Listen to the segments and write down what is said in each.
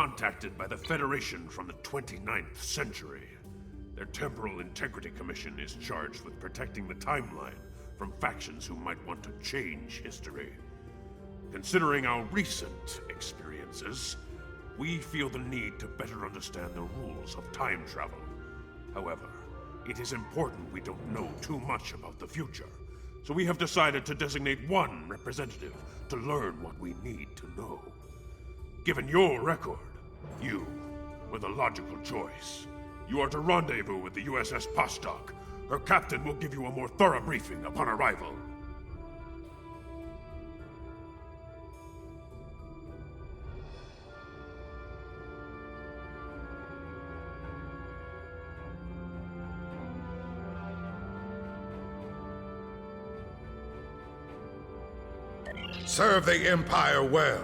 contacted by the Federation from the 29th century. Their Temporal Integrity Commission is charged with protecting the timeline from factions who might want to change history. Considering our recent experiences, we feel the need to better understand the rules of time travel. However, it is important we don't know too much about the future, so we have decided to designate one representative to learn what we need to know. Given your record, you were the logical choice. You are to rendezvous with the U.S.S. Pastak. Her captain will give you a more thorough briefing upon arrival. Serve the Empire well.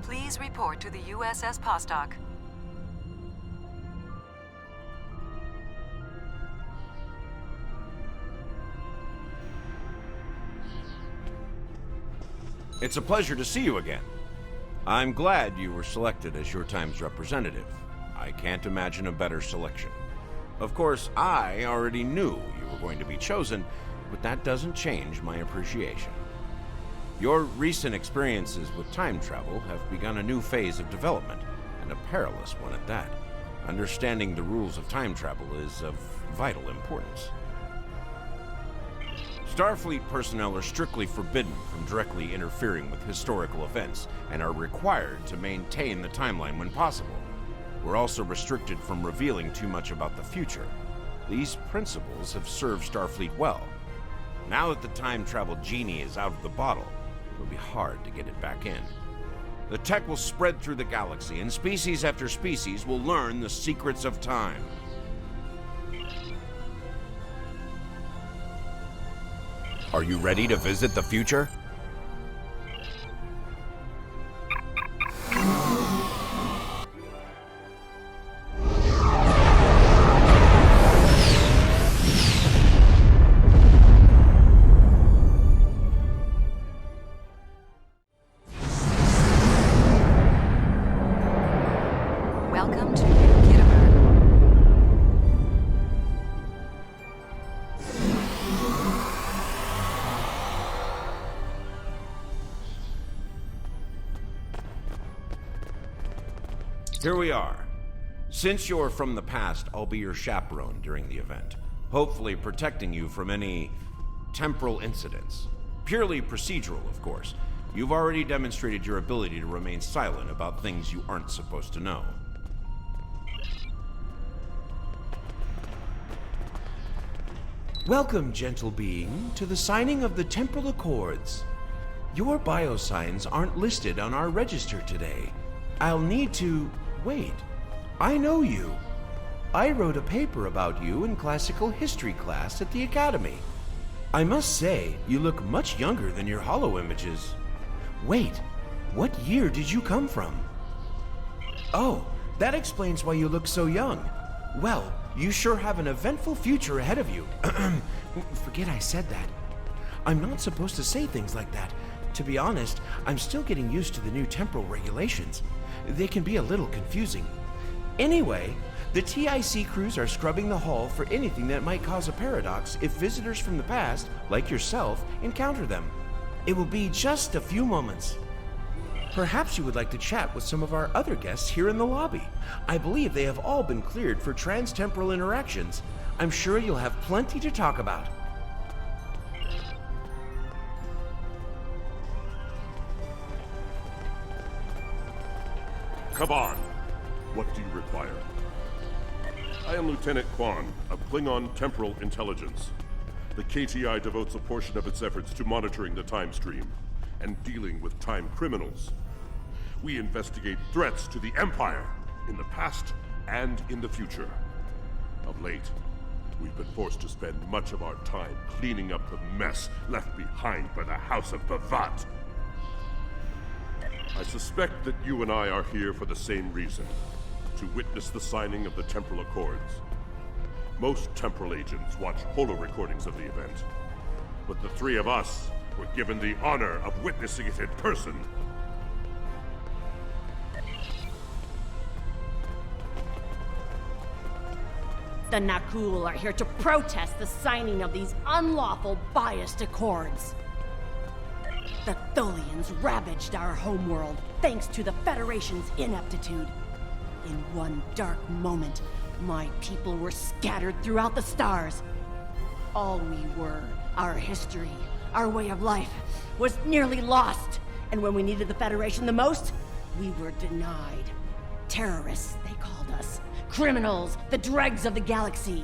Please report to the U.S.S. Pastak. It's a pleasure to see you again. I'm glad you were selected as your time's representative. I can't imagine a better selection. Of course, I already knew you were going to be chosen, but that doesn't change my appreciation. Your recent experiences with time travel have begun a new phase of development, and a perilous one at that. Understanding the rules of time travel is of vital importance. Starfleet personnel are strictly forbidden from directly interfering with historical events and are required to maintain the timeline when possible. We're also restricted from revealing too much about the future. These principles have served Starfleet well. Now that the time travel genie is out of the bottle, it'll be hard to get it back in. The tech will spread through the galaxy, and species after species will learn the secrets of time. Are you ready to visit the future? Welcome to New Kittimer. Here we are. Since you're from the past, I'll be your chaperone during the event, hopefully protecting you from any temporal incidents. Purely procedural, of course. You've already demonstrated your ability to remain silent about things you aren't supposed to know. Welcome, gentle being, to the signing of the Temporal Accords. Your biosigns aren't listed on our register today. I'll need to... Wait, I know you. I wrote a paper about you in classical history class at the Academy. I must say, you look much younger than your holo images. Wait, what year did you come from? Oh, that explains why you look so young. Well, you sure have an eventful future ahead of you. Forget I said that. I'm not supposed to say things like that. To be honest, I'm still getting used to the new temporal regulations. They can be a little confusing. Anyway, the TIC crews are scrubbing the hall for anything that might cause a paradox if visitors from the past, like yourself, encounter them. It will be just a few moments. Perhaps you would like to chat with some of our other guests here in the lobby. I believe they have all been cleared for trans-temporal interactions. I'm sure you'll have plenty to talk about. Come on. What do you require? I am Lieutenant Kwan of Klingon Temporal Intelligence. The KTI devotes a portion of its efforts to monitoring the time stream and dealing with time criminals. We investigate threats to the Empire in the past and in the future. Of late, we've been forced to spend much of our time cleaning up the mess left behind by the House of Bavat. I suspect that you and I are here for the same reason. to witness the signing of the Temporal Accords. Most Temporal agents watch holo-recordings of the event, but the three of us were given the honor of witnessing it in person. The Nakul are here to protest the signing of these unlawful, biased accords. The Tholians ravaged our homeworld thanks to the Federation's ineptitude. In one dark moment, my people were scattered throughout the stars. All we were, our history, our way of life, was nearly lost. And when we needed the Federation the most, we were denied. Terrorists, they called us. Criminals, the dregs of the galaxy.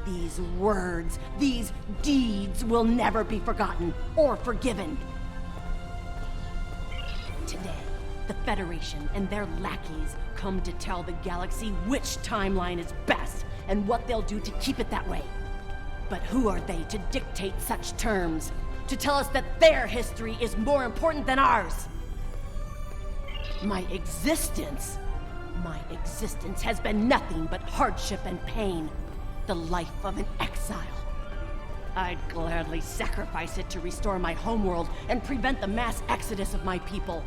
These words, these deeds will never be forgotten or forgiven. Today, the Federation and their lackeys come to tell the galaxy which timeline is best and what they'll do to keep it that way. But who are they to dictate such terms? To tell us that their history is more important than ours? My existence has been nothing but hardship and pain. The life of an exile. I'd gladly sacrifice it to restore my homeworld and prevent the mass exodus of my people.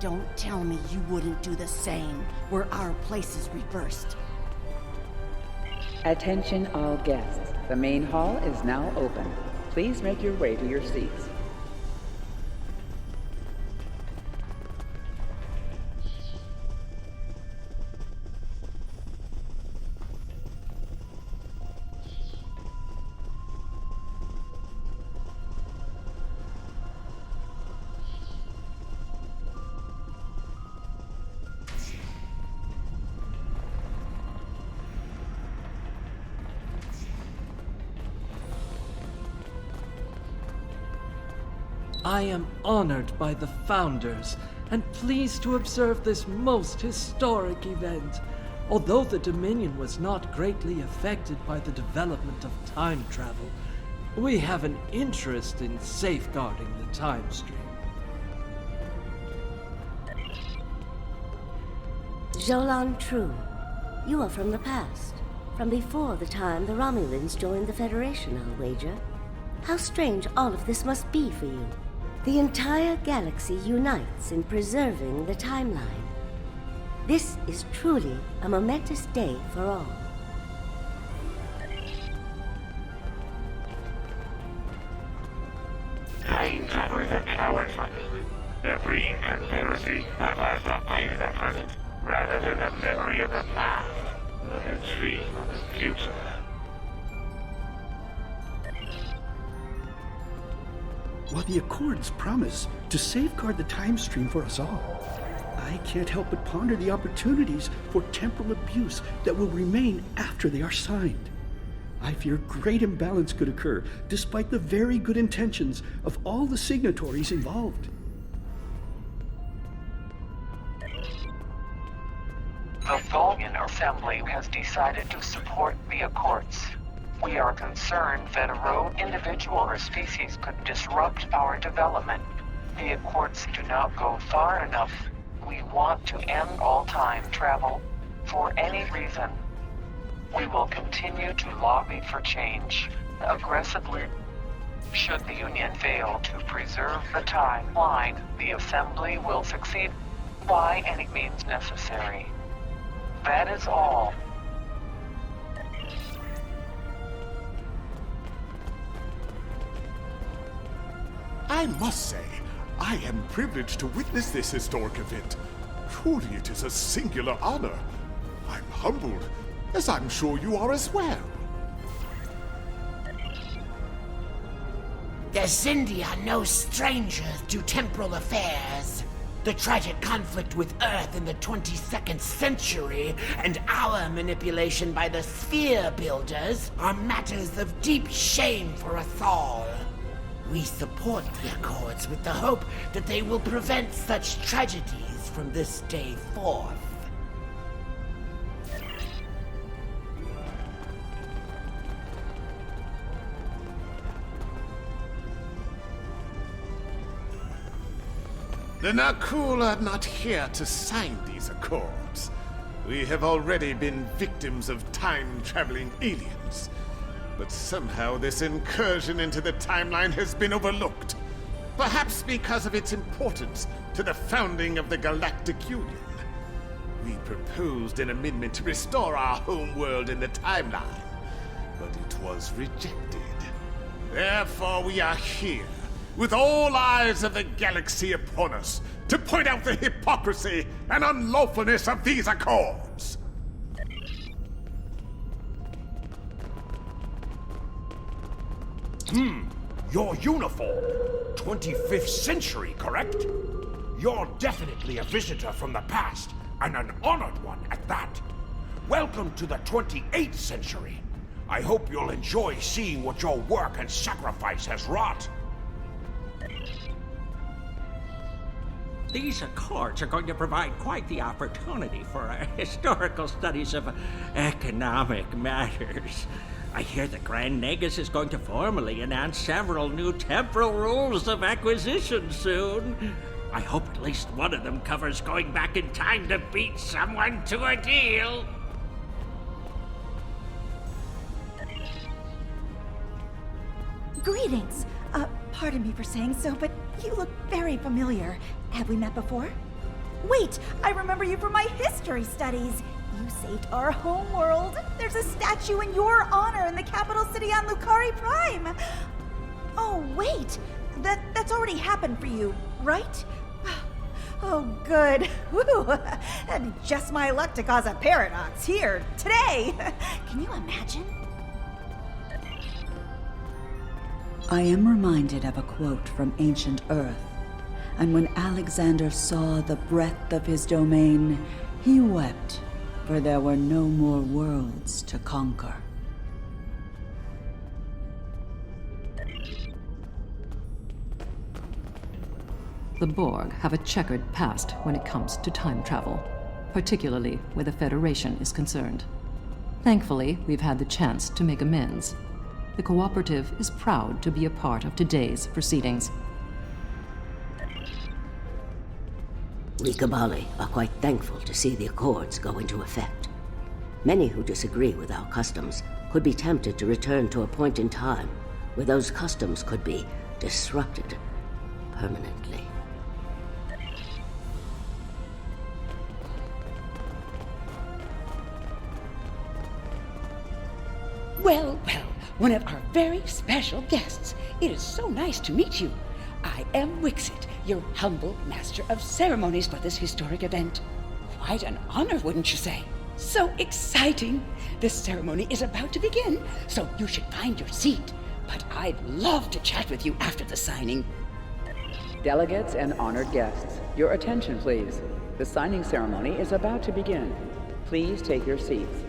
Don't tell me you wouldn't do the same were our places reversed. Attention all guests. The main hall is now open. Please make your way to your seats. I am honored by the Founders and pleased to observe this most historic event. Although the Dominion was not greatly affected by the development of time travel, we have an interest in safeguarding the time stream. Jolan True, you are from the past. From before the time the Romulans joined the Federation, I'll wager. How strange all of this must be for you. The entire galaxy unites in preserving the timeline. This is truly a momentous day for all. Time travelers are cowards, their breeding conspiracy that lasts not pain in the present, rather than the memory of the past, the dream of the future. While the Accords promise to safeguard the time stream for us all, I can't help but ponder the opportunities for temporal abuse that will remain after they are signed. I fear great imbalance could occur, despite the very good intentions of all the signatories involved. The Tholian Assembly has decided to support the Accords. We are concerned that a rogue individual or species could disrupt our development. The Accords do not go far enough. We want to end all time travel for any reason. We will continue to lobby for change aggressively. Should the Union fail to preserve the timeline, the Assembly will succeed by any means necessary. That is all. I must say, I am privileged to witness this historic event. Truly it is a singular honor. I'm humbled, as I'm sure you are as well. The Xindi are no strangers to temporal affairs. The tragic conflict with Earth in the 22nd century and our manipulation by the Sphere Builders are matters of deep shame for us all. We support the Accords with the hope that they will prevent such tragedies from this day forth. The Nakul are not here to sign these accords. We have already been victims of time-traveling aliens. But somehow this incursion into the timeline has been overlooked. Perhaps because of its importance to the founding of the Galactic Union. We proposed an amendment to restore our home world in the timeline, but it was rejected. Therefore we are here, with all eyes of the galaxy upon us, to point out the hypocrisy and unlawfulness of these accords. Your uniform. 25th century, correct? You're definitely a visitor from the past, and an honored one at that. Welcome to the 28th century. I hope you'll enjoy seeing what your work and sacrifice has wrought. These Accords are going to provide quite the opportunity for our historical studies of economic matters. I hear the Grand Nagus is going to formally announce several new temporal rules of acquisition soon. I hope at least one of them covers going back in time to beat someone to a deal. Greetings. Pardon me for saying so, but you look very familiar. Have we met before? Wait, I remember you from my history studies. You saved our home world. There's a statue in your honor in the capital city on Lucari Prime. Oh, wait. That's already happened for you, right? Oh, good. Whew. Just my luck to cause a paradox here, today. Can you imagine? I am reminded of a quote from ancient Earth. And when Alexander saw the breadth of his domain, he wept, for there were no more worlds to conquer. The Borg have a checkered past when it comes to time travel, particularly where the Federation is concerned. Thankfully, we've had the chance to make amends. The Cooperative is proud to be a part of today's proceedings. We Kabali are quite thankful to see the Accords go into effect. Many who disagree with our customs could be tempted to return to a point in time where those customs could be disrupted permanently. Well, one of our very special guests. It is so nice to meet you. I am Wixit, your humble master of ceremonies for this historic event. Quite an honor, wouldn't you say? So exciting! This ceremony is about to begin, so you should find your seat. But I'd love to chat with you after the signing. Delegates and honored guests, your attention please. The signing ceremony is about to begin. Please take your seats.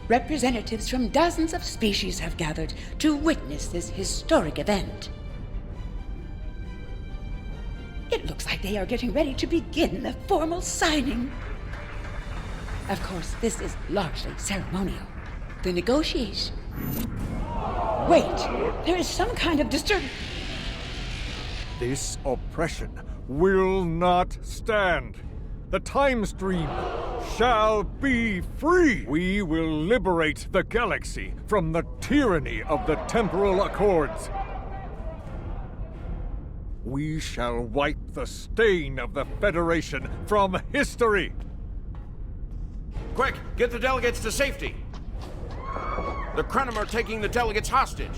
Representatives from dozens of species have gathered to witness this historic event. It looks like they are getting ready to begin the formal signing. Of course, this is largely ceremonial. The negotiation... Wait, there is some kind of disturbance. This oppression will not stand. The time stream shall be free. We will liberate the galaxy from the tyranny of the Temporal Accords. We shall wipe the stain of the Federation from history. Quick, get the delegates to safety. The Krenim are taking the delegates hostage.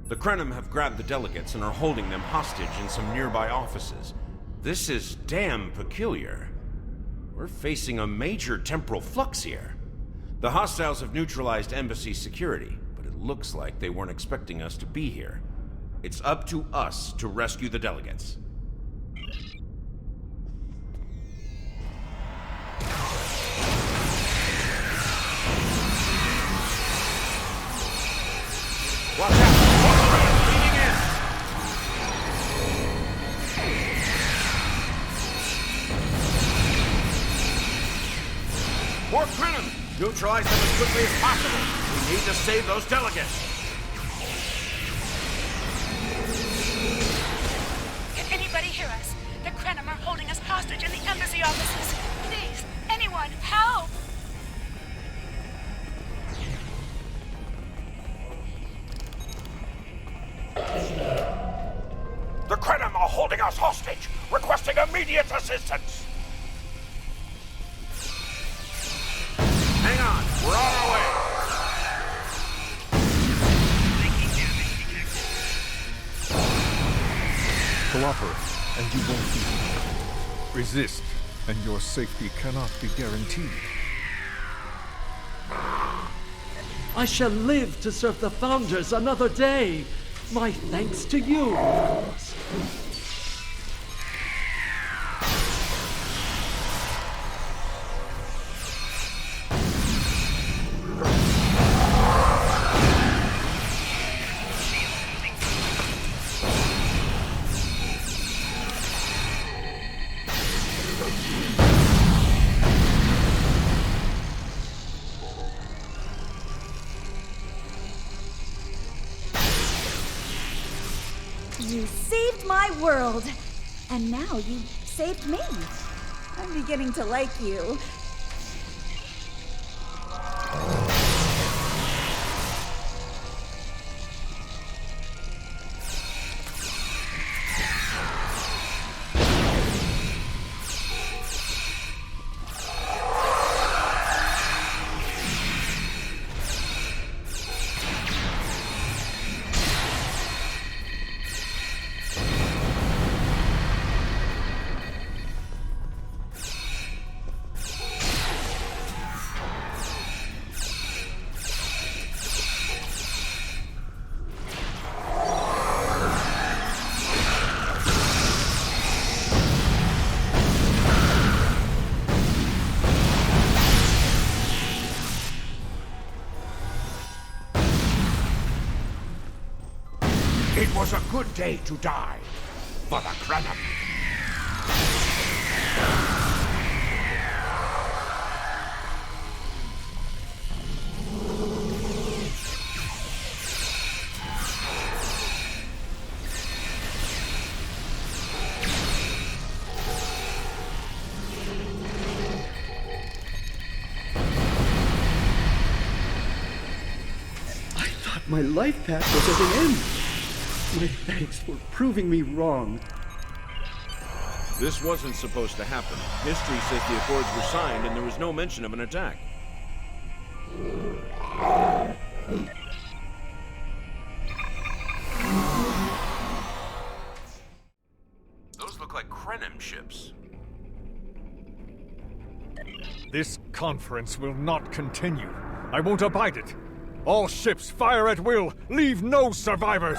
The Krenim have grabbed the delegates and are holding them hostage in some nearby offices. This is damn peculiar. We're facing a major temporal flux here. The hostiles have neutralized embassy security, but it looks like they weren't expecting us to be here. It's up to us to rescue the delegates. Watch out! Neutralize them as quickly as possible. We need to save those delegates. Can anybody hear us? The Krenim are holding us hostage in the embassy offices. Please, anyone, help! The Krenim are holding us hostage, requesting immediate assistance. Hang on, we're on our way. Cooperate, and you won't be harmed. Resist, and your safety cannot be guaranteed. I shall live to serve the Founders another day. My thanks to you, of course. You saved my world, and now you saved me. I'm beginning to like you. It was a good day to die for the Krenim. I thought my life path was at an end. My thanks for proving me wrong. This wasn't supposed to happen. History says the Accords were signed and there was no mention of an attack. Those look like Krenim ships. This conference will not continue. I won't abide it. All ships fire at will. Leave no survivors.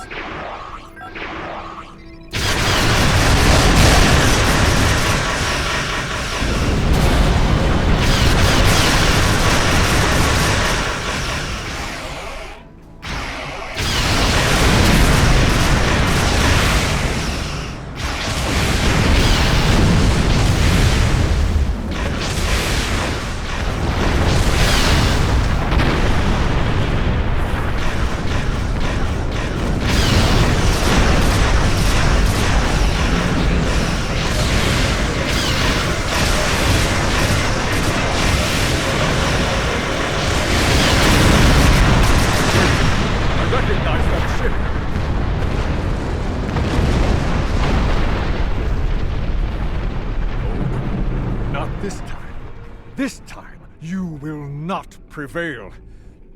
This time, you will not prevail.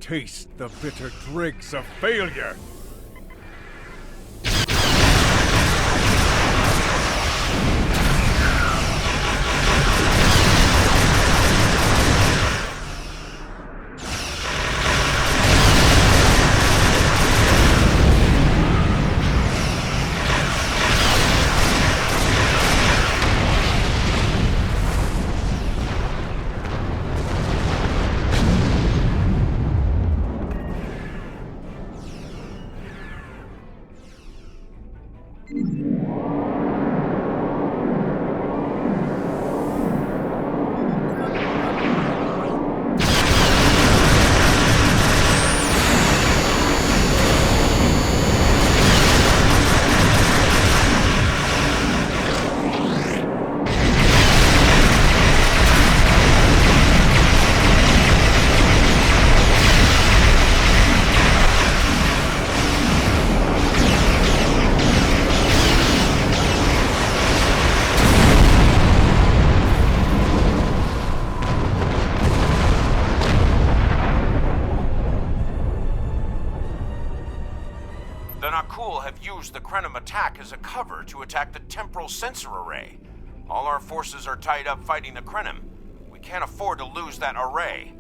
Taste the bitter dregs of failure. The Nakul have used the Krenim attack as a cover to attack the temporal sensor array. All our forces are tied up fighting the Krenim. We can't afford to lose that array.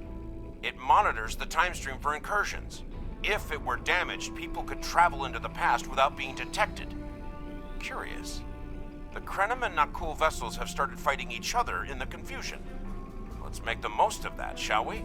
It monitors the time stream for incursions. If it were damaged, people could travel into the past without being detected. Curious. The Krenim and Nakul vessels have started fighting each other in the confusion. Let's make the most of that, shall we?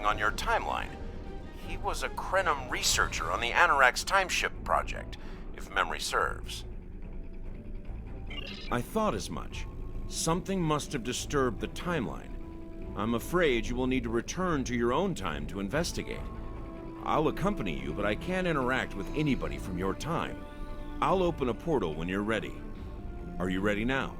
On your timeline. He was a Krenim researcher on the Anorak's timeship project, if memory serves. I thought as much. Something must have disturbed the timeline. I'm afraid you will need to return to your own time to investigate. I'll accompany you, but I can't interact with anybody from your time. I'll open a portal when you're ready. Are you ready now?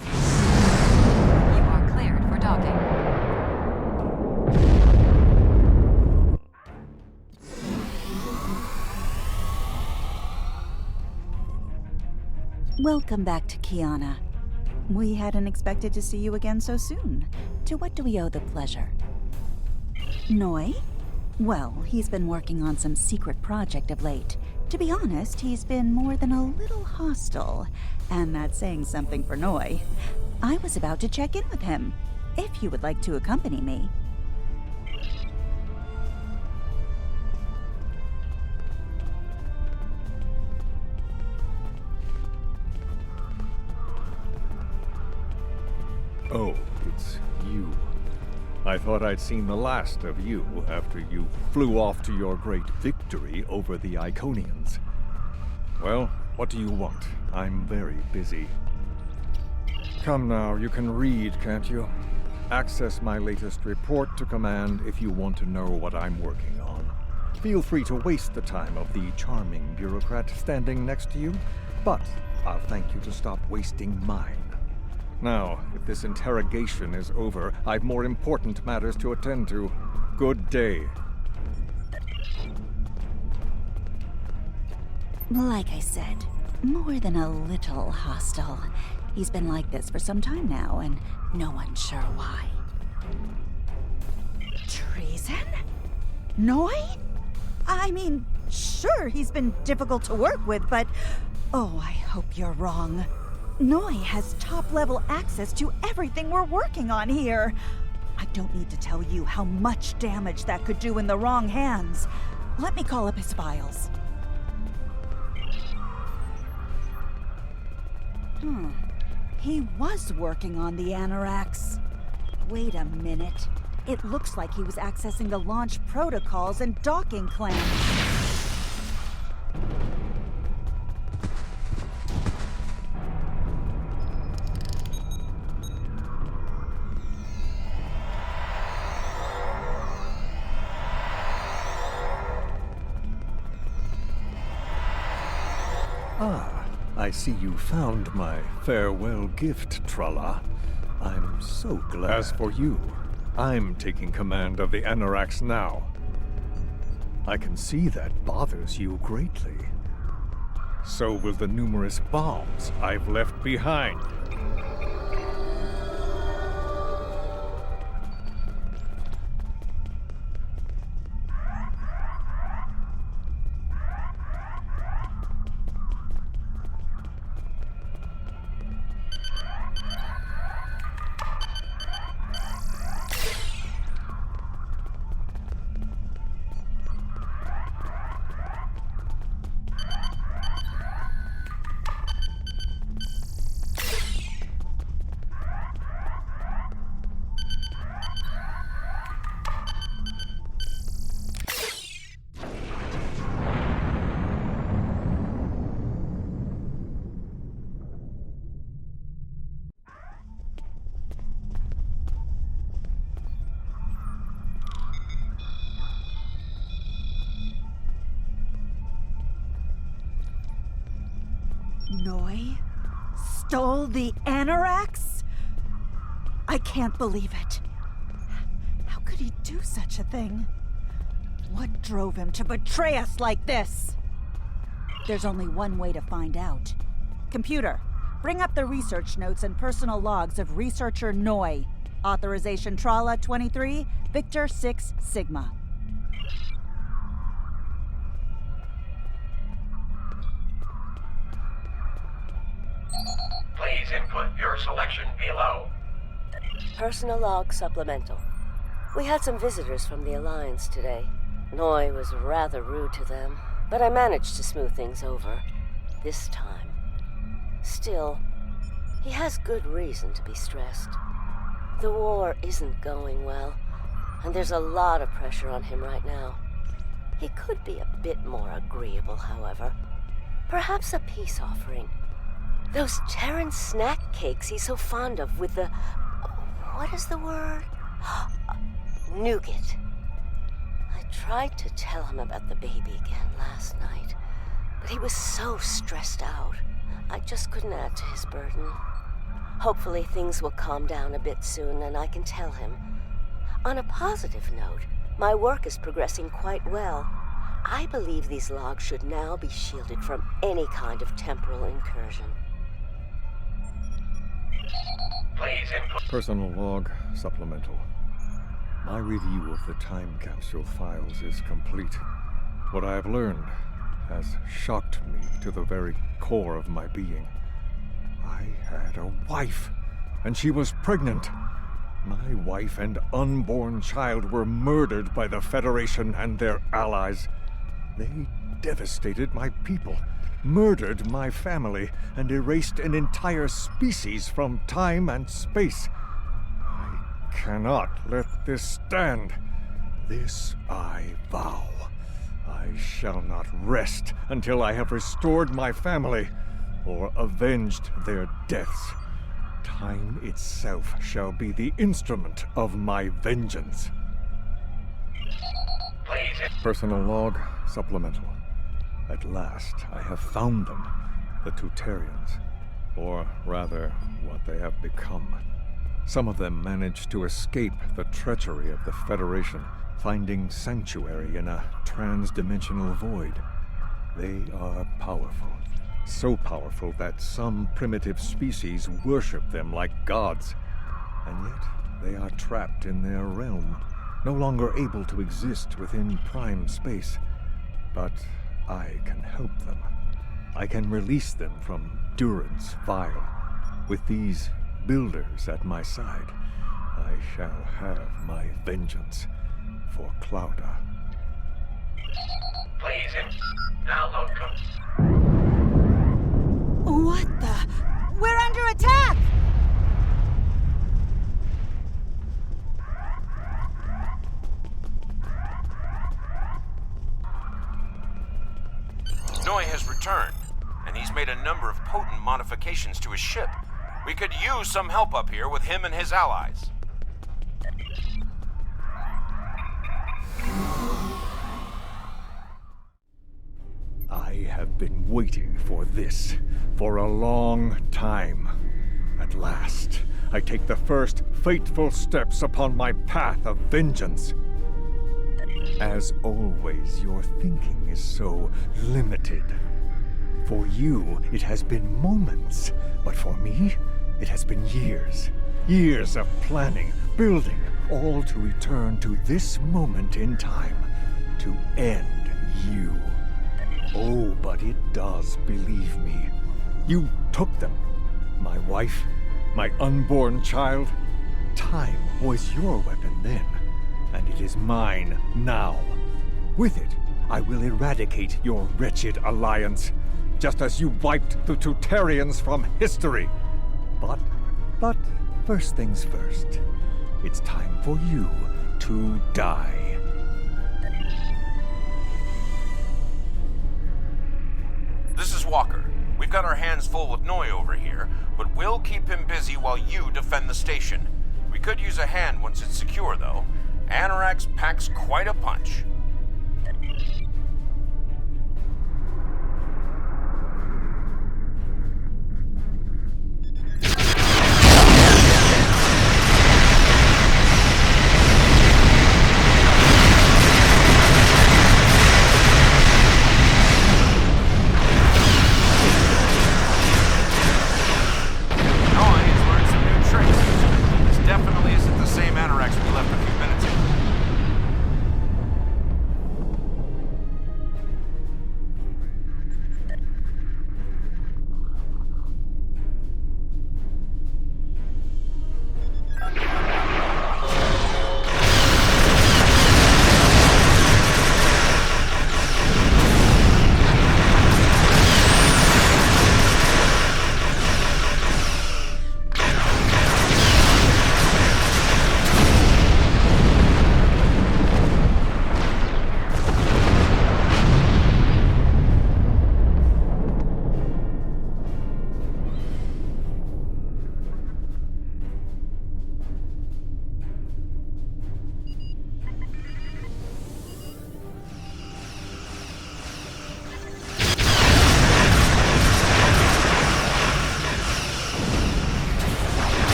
You are cleared for docking. Welcome back to Kiana. We hadn't expected to see you again so soon. To what do we owe the pleasure? Noi? Well, he's been working on some secret project of late. To be honest, he's been more than a little hostile, and that's saying something for Noi. I was about to check in with him, if you would like to accompany me. Oh, it's you. I thought I'd seen the last of you after you flew off to your great victory over the Iconians. Well, what do you want? I'm very busy. Come now, you can read, can't you? Access my latest report to command if you want to know what I'm working on. Feel free to waste the time of the charming bureaucrat standing next to you, but I'll thank you to stop wasting mine. Now, if this interrogation is over, I've more important matters to attend to. Good day. Like I said, more than a little hostile. He's been like this for some time now, and no one's sure why. Treason? Noi? I mean, sure, he's been difficult to work with, but... Oh, I hope you're wrong. Noi has top-level access to everything we're working on here. I don't need to tell you how much damage that could do in the wrong hands. Let me call up his files. He was working on the Anoraks. Wait a minute. It looks like he was accessing the launch protocols and docking claims. I see you found my farewell gift, Tralla. I'm so glad. As for you, I'm taking command of the Anoraks now. I can see that bothers you greatly. So will the numerous bombs I've left behind. Noi stole the Anoraks? I can't believe it. How could he do such a thing? What drove him to betray us like this? There's only one way to find out. Computer, bring up the research notes and personal logs of researcher Noi. Authorization Tralla 23, Victor 6 Sigma. Please input your selection below. Personal log supplemental. We had some visitors from the Alliance today. Noi was rather rude to them, but I managed to smooth things over. This time. Still, he has good reason to be stressed. The war isn't going well, and there's a lot of pressure on him right now. He could be a bit more agreeable, however. Perhaps a peace offering. Those Terran snack cakes he's so fond of with the... what is the word? Nougat. I tried to tell him about the baby again last night, but he was so stressed out. I just couldn't add to his burden. Hopefully things will calm down a bit soon and I can tell him. On a positive note, my work is progressing quite well. I believe these logs should now be shielded from any kind of temporal incursion. Please input. Personal log supplemental. My review of the time capsule files is complete. What I have learned has shocked me to the very core of my being. I had a wife, and she was pregnant. My wife and unborn child were murdered by the Federation and their allies. They devastated my people, murdered my family, and erased an entire species from time and space. I cannot let this stand. This I vow. I shall not rest until I have restored my family or avenged their deaths. Time itself shall be the instrument of my vengeance. Please. Personal log supplemental. At last, I have found them, the Tutarians, or rather, what they have become. Some of them managed to escape the treachery of the Federation, finding sanctuary in a trans-dimensional void. They are powerful. So powerful that some primitive species worship them like gods. And yet, they are trapped in their realm, no longer able to exist within prime space. But I can help them. I can release them from Duran's vial. With these builders at my side, I shall have my vengeance for Clouda. Please download code. What the? We're under attack! Noi has returned, and he's made a number of potent modifications to his ship. We could use some help up here with him and his allies. I have been waiting for this for a long time. At last, I take the first fateful steps upon my path of vengeance. As always, your thinking is so limited. For you, it has been moments, but for me, it has been years. Years of planning, building, all to return to this moment in time, to end you. Oh, but it does, believe me. You took them. My wife, my unborn child. Time was your weapon then, and it is mine now. With it, I will eradicate your wretched alliance, just as you wiped the Tutarians from history. But first things first. It's time for you to die. This is Walker. We've got our hands full with Noi over here, but we'll keep him busy while you defend the station. We could use a hand once it's secure, though. Anorax packs quite a punch.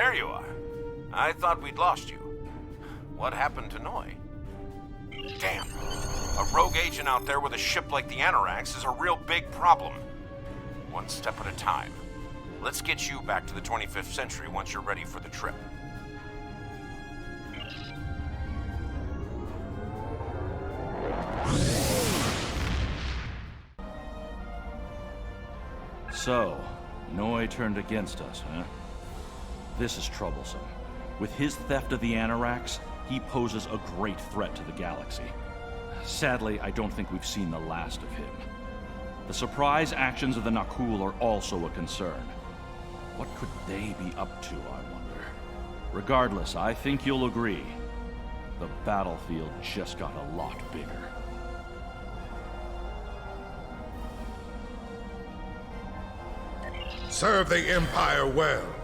there you are. I thought we'd lost you. What happened to Noi? Damn. A rogue agent out there with a ship like the Anoraks is a real big problem. One step at a time. Let's get you back to the 25th century once you're ready for the trip. So, Noi turned against us, huh? This is troublesome. With his theft of the Anoraks, he poses a great threat to the galaxy. Sadly, I don't think we've seen the last of him. The surprise actions of the Nakul are also a concern. What could they be up to, I wonder? Regardless, I think you'll agree. The battlefield just got a lot bigger. Serve the Empire well.